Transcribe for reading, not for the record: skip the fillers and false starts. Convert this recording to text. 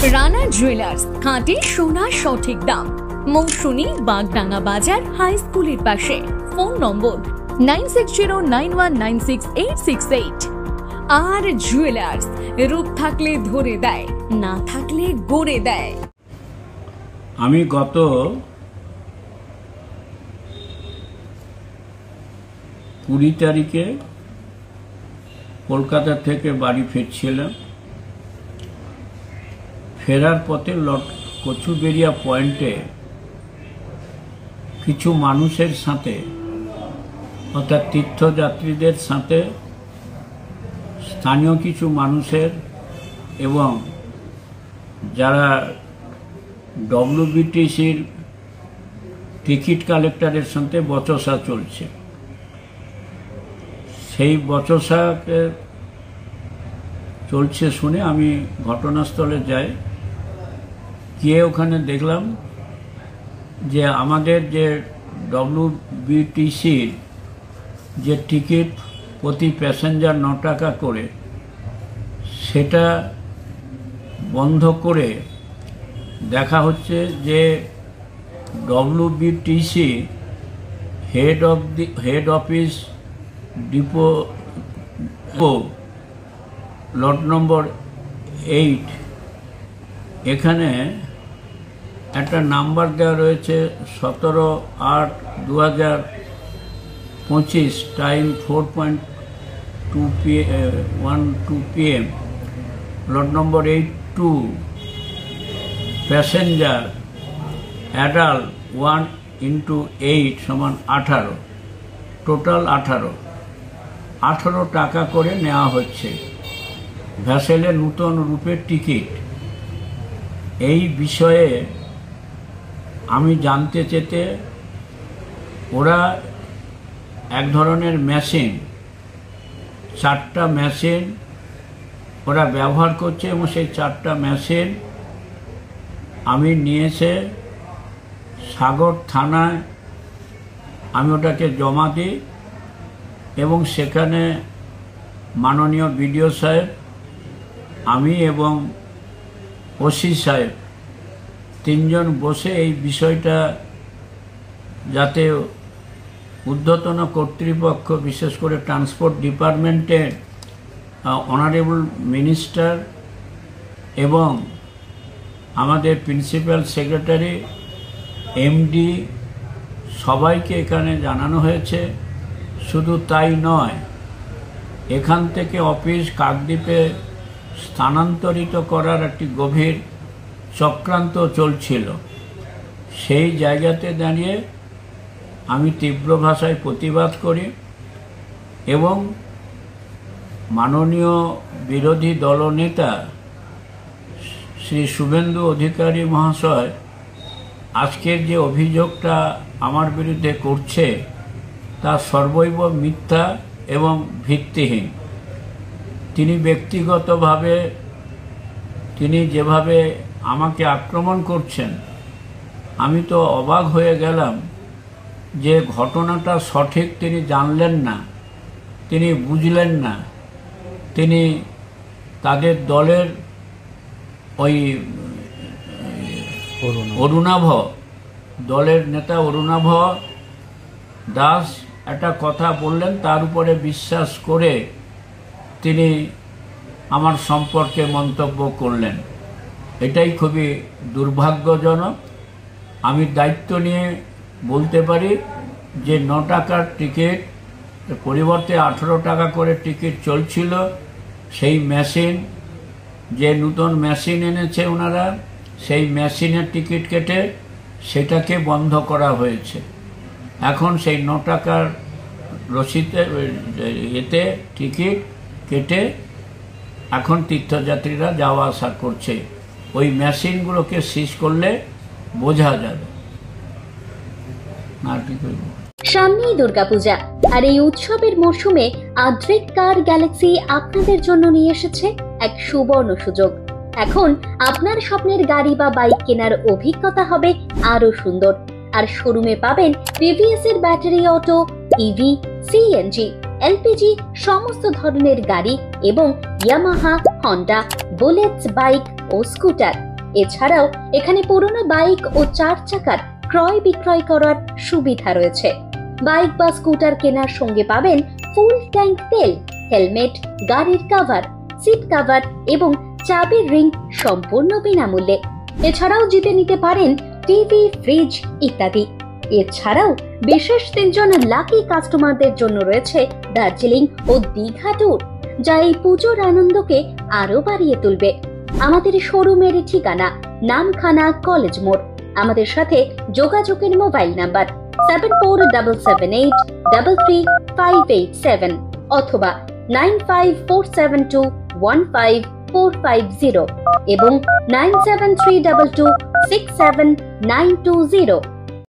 Rana jewellers, খাঁটি সোনা সঠিক দাম। মৌসুমী, বাগডাঙ্গা বাজার, হাই স্কুলের পাশে। ফোন নম্বর 9609196868। আর জুয়েলার্স, রূপ থাকলে ধরে দেয়, না থাকলে গড়ে দেয়। আমি গত 20 তারিখে কলকাতা থেকে বাড়ি ফিরছিলাম। ফেরার পথে কচুবেড়িয়া পয়েন্টে কিছু মানুষের সাথে, অর্থাৎ তীর্থযাত্রীদের সাথে স্থানীয় কিছু মানুষের এবং যারা ডব্লিউবিটিসির টিকিট কালেক্টরের সাথে বচসা চলছে। সেই বচসাকে চলছে শুনে আমি ঘটনাস্থলে যাই। গিয়ে ওখানে দেখলাম যে আমাদের যে ডব্লিউবিটিসির যে টিকিট প্রতি প্যাসেঞ্জার 9 টাকা করে, সেটা বন্ধ করে দেখা হচ্ছে যে ডব্লিউবিটিসি হেড অফিস ডিপো লট নম্বর 8, এখানে একটা নাম্বার দেওয়া রয়েছে 17/8/2025, টাইম 4:12 PM, লট নম্বর 82, প্যাসেঞ্জার অ্যাডাল্ট 1 × 8 = 18, টোটাল 18 টাকা করে নেওয়া হচ্ছে ভ্যাসেলের নূতন রূপের টিকিট। এই বিষয়ে আমি জানতে চেতে ওরা এক ধরনের মেশিন, 4টা মেশিন ওরা ব্যবহার করছে এবং সেই 4টা মেশিন আমি নিয়েছে সাগর থানায়, আমি ওটাকে জমা দিই এবং সেখানে মাননীয় বিডিও সাহেব, আমি এবং ওসি সাহেব 3 জন বসে এই বিষয়টা যাতে ঊর্ধ্বতন কর্তৃপক্ষ, বিশেষ করে ট্রান্সপোর্ট ডিপার্টমেন্টের অনারেবল মিনিস্টার এবং আমাদের প্রিন্সিপাল সেক্রেটারি, এমডি, সবাইকে এখানে জানানো হয়েছে। শুধু তাই নয়, এখান থেকে অফিস কাকদ্বীপে স্থানান্তরিত করার একটি গভীর চক্রান্ত চলছিল। সেই জায়গাতে দাঁড়িয়ে আমি তীব্র ভাষায় প্রতিবাদ করি এবং মাননীয় বিরোধী দলনেতা শ্রী শুভেন্দু অধিকারী মহাশয় আজকের যে অভিযোগটা আমার বিরুদ্ধে করছে তা সর্বৈব মিথ্যা এবং ভিত্তিহীন। তিনি ব্যক্তিগতভাবে তিনি যেভাবে আমাকে আক্রমণ করছেন, আমি তো অবাক হয়ে গেলাম যে ঘটনাটা সঠিক তিনি জানলেন না, তিনি বুঝলেন না। তিনি তাদের দলের ওই অরুণাভ, দলের নেতা অরুণাভ দাস একটা কথা বললেন, তার উপরে বিশ্বাস করে তিনি আমার সম্পর্কে মন্তব্য করলেন। এটাই খুবই দুর্ভাগ্যজনক। আমি দায়িত্ব নিয়ে বলতে পারি যে 9 টাকার টিকিট পরিবর্তে 18 টাকা করে টিকিট চলছিল। সেই মেশিন, যে নতুন মেশিন এনেছে ওনারা, সেই মেশিনের টিকিট কেটে সেটাকে বন্ধ করা হয়েছে। এখন সেই 9 টাকার রসিদে এতে টিকিট কেটে এখন তীর্থযাত্রীরা যাওয়া আসা করছে। ওই মেশিনগুলোকে সিজ করলে বোঝা যাবে। সামনেই দুর্গাপূজা, আর এই উৎসবের মরশুমে আদ্রিক কার গ্যালাক্সি আপনাদের জন্য নিয়ে এসেছে এক সুবর্ণ সুযোগ। এখন আপনার স্বপ্নের গাড়ি বা বাইক কেনার অভিজ্ঞতা হবে আরো সুন্দর। আর শোরুমে পাবেন টিভিএস এর battery auto, EV, CNG, LPG সমস্ত ধরনের গাড়ি এবং ইয়ামাহা, হন্ডা, বুলেটস বাইক ও স্কুটার। এছাড়াও এখানে পুরনো বাইক ও 4 চাকার ক্রয় বিক্রয় করার সুবিধা রয়েছে। বাইক বা স্কুটার কেনার সঙ্গে পাবেন ফুল ট্যাঙ্ক তেল, হেলমেট, গাড়ির কভার, সিট কভার এবং চাবির রিং সম্পূর্ণ বিনামূল্যে। এছাড়াও জিতে নিতে পারেন টিভি, ফ্রিজ ইত্যাদি। এছাড়াও বিশেষ 3 জন লাকি কাস্টমারদের জন্য রয়েছে দার্জিলিং ও দীঘা ট্যুর, যা এই পুজোর আনন্দকে আরো বাড়িয়ে তুলবে। আমাদের শোরুমের ঠিকানা নামখানা কলেজ মোড়। আমাদের সাথে যোগাযোগের মোবাইল নাম্বার 7477833587 অথবা 9547215450 এবং 9732267920।